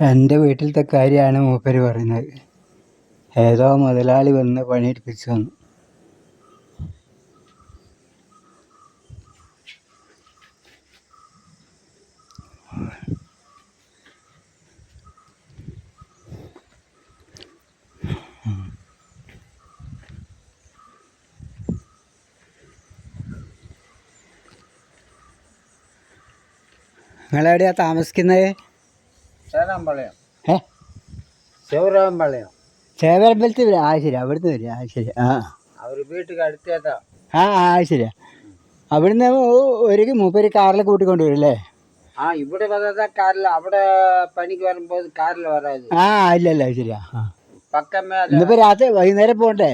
എൻ്റെ വീട്ടിലത്തെ കാര്യമാണ് മൂപ്പര് പറയുന്നത്. ഏതോ മുതലാളി വന്ന് പണിയെടുപ്പിച്ചു വന്നു. നിങ്ങളെവിടെയാ താമസിക്കുന്നത്? ചേരാമ്പാളയം. ചേവരാമ്പാളയം. ചേവരമ്പലത്തിൽ വരും. ആ ശരി, അവിടുന്ന് വരും. ആ ശരി. ആ അവർ വീട്ടിൽ അടുത്തേട്ടാ. ശരിയാ. അവിടുന്ന് ഒരു മൂപ്പര് കാറിൽ കൂട്ടിക്കൊണ്ടുവരും അല്ലേ? ഇവിടെ വന്നതാ കാറിൽ. അവിടെ പണിക്ക് വരുമ്പോൾ കാറിൽ വരാത്. ഇല്ലല്ല, ശരിയാ. പക്കമേ ഇന്നിപ്പോ രാത്രി വൈകുന്നേരം പോകണ്ടേ?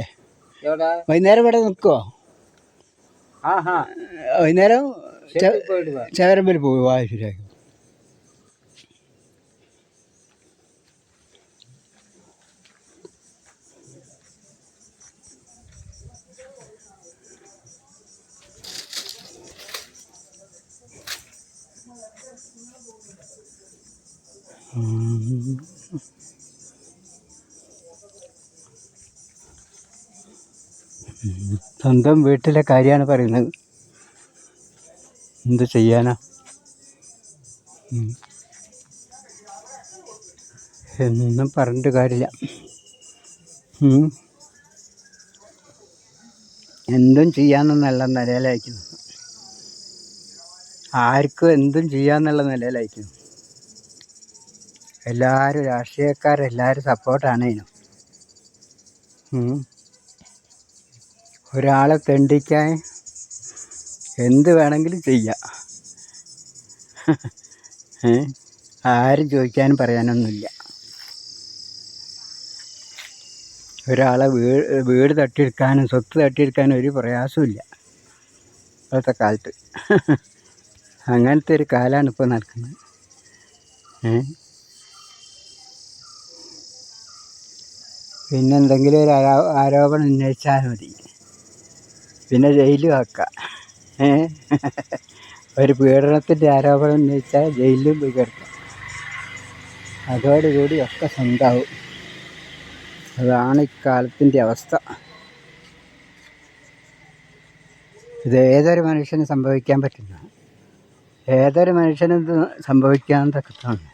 എവിടെ? വൈകുന്നേരം ഇവിടെ നിൽക്കുവോ? വൈകുന്നേരം ചേവരമ്പലം പോകും. ശരിയാക്കി. സ്വന്തം വീട്ടിലെ കാര്യമാണ് പറയുന്നത്. എന്ത് ചെയ്യാനാ? എന്നും പറഞ്ഞിട്ട് കാര്യമില്ല. എന്തും ചെയ്യാമെന്നുള്ള നിലയിലയക്കുന്നു. ആർക്കും എന്തും ചെയ്യാമെന്നുള്ള നിലയിലയക്കുന്നു. എല്ലാവരും രാഷ്ട്രീയക്കാരെല്ലാവരും സപ്പോർട്ടാണ് ഇതിനും. ഒരാളെ തെണ്ടിക്കാൻ എന്ത് വേണമെങ്കിലും ചെയ്യാം. ആരും ചോദിക്കാനും പറയാനൊന്നുമില്ല. ഒരാളെ വീട് തട്ടിയെടുക്കാനും സ്വത്ത് തട്ടിയെടുക്കാനും ഒരു പ്രയാസമില്ല ഇപ്പോഴത്തെ കാലത്ത്. അങ്ങനത്തെ ഒരു കാലമാണ് ഇപ്പോൾ നടക്കുന്നത്. പിന്നെ എന്തെങ്കിലും ഒരു ആരോപണം ഉന്നയിച്ചാൽ മതി, പിന്നെ ജയിലും ആക്കാം. ഒരു പീഡനത്തിൻ്റെ ആരോപണം ഉന്നയിച്ചാൽ ജയിലിലും പോയി കിടക്കാം. അതോടുകൂടി ഒക്കെ സ്വന്തമാവും. അതാണ് ഇക്കാലത്തിൻ്റെ അവസ്ഥ. ഇത് ഏതൊരു മനുഷ്യനും സംഭവിക്കാൻ പറ്റുന്ന, ഏതൊരു മനുഷ്യനും ഇത് സംഭവിക്കാവുന്നതൊക്കെ തന്നെ.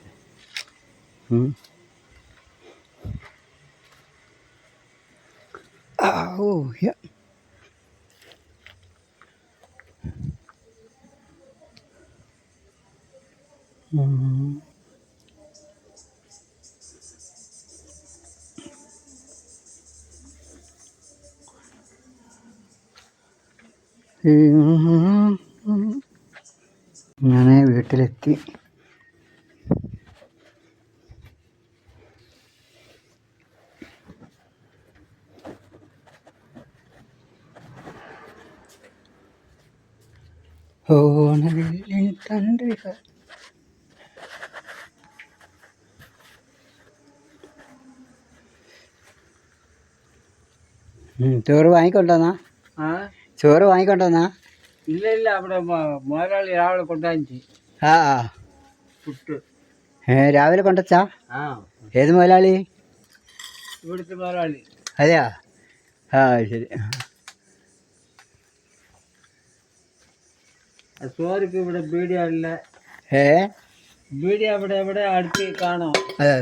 ഞാൻ വീട്ടിലെത്തി. ഓണവില്ലിൻ തണ്ടുകൾ. ചോറ് വാങ്ങിക്കൊണ്ടുവന്നാ? ചോറ് വാങ്ങിക്കൊണ്ടുവന്നാ? ഇല്ല, അവിടെ മുതലാളി രാവിലെ കൊണ്ടുവന്നിച്ച്. പുട്ട് രാവിലെ കൊണ്ടുവച്ചാ? ഏത് മുതലാളി? ഇവിടുത്തെ മുതലാളി. അതെയാ? ശരി. ചോറിക്ക് ഇവിടെ ബീഡിയല്ല. ബീഡി അവിടെ എവിടെ അടുത്ത് കാണോ? അതെ.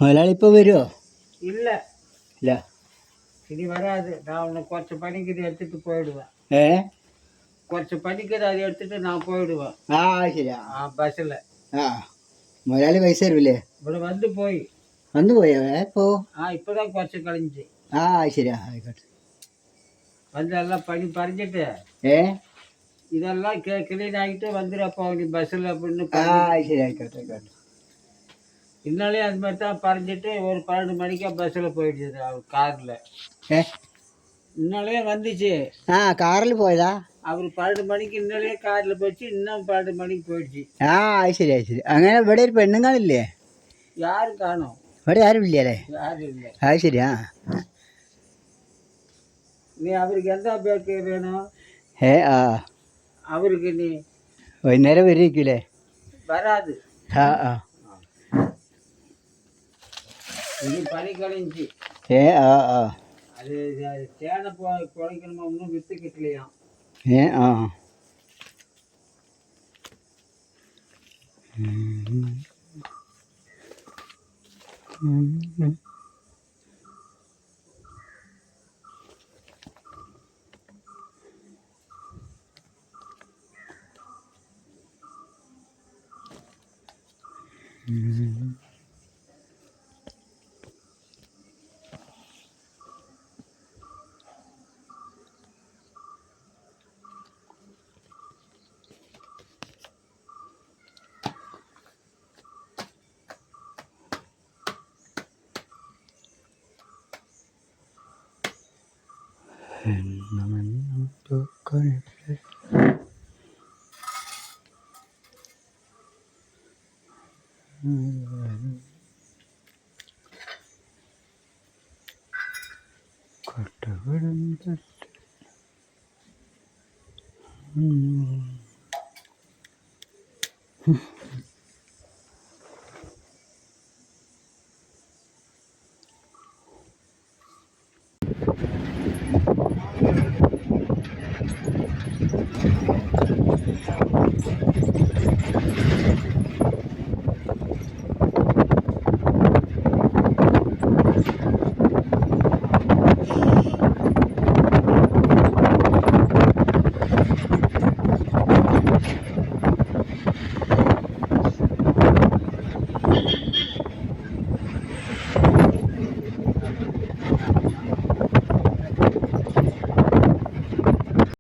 മുതലാളി ഇപ്പോൾ വരുമോ? ഇല്ല, ഇനി വരാത്. ഞാൻ കുറച്ച് പണിക്ക് എടുത്തിട്ട് പോയിടുവാ. കുറച്ച് പണിക്ക് അത് എടുത്തിട്ട് ഞാൻ പോയിടുവാ. ശരിയാ. ബസ്സില്. മുതലാളി പൈസ തരൂല്ലേ? ഇവിടെ വന്നു പോയോ? ഇപ്പതാ കുറച്ച് കളിഞ്ച്. ശരിയാ, ആയിക്കോട്ടെ. വന്നെല്ലാം പണി പറഞ്ഞിട്ട് ഇതെല്ലാം ക്ലീൻ ആയിട്ട് വന്നിരപ്പോ ബസ്സിൽ. ശരി, ആയിക്കോട്ടെ. ഇന്നലെ അത് மாதிரி പറഞ്ഞിട്ട് ஒரு 12 மணிக்கு பஸ்ஸில் போயிடுச்சு காரில். இன்னாலே வந்துச்சு. കാറിൽ പോയതാ? அவர் 12 மணிக்கு ഇന്നലെ കാറിൽ പോയിച്ച് ഇന്നും 12 മണിക്ക് പോയിடுச்சு. ശരി. അങ്ങനെ ഇവിടെ ഒരു പെണ്ണുങ്ങളില്ലേ? யாரும் காணோம். ഇവിടെ ആരും ഇല്ലല്ലേ? யாரும் അത് ശരിയാ. நீ அவருக்கு எந்த பேக்கு வேணும்? ആ அவருக்கு நீ വൈകുന്നേരം വരികയില്ലേ? வராது. ആ ആ இது பனி கழிஞ்சி ആ ആ அது தேனை குறைக்கணுமா, இன்னும் வித்து கிட்டலையாம். ആ കൊട്ടവിടും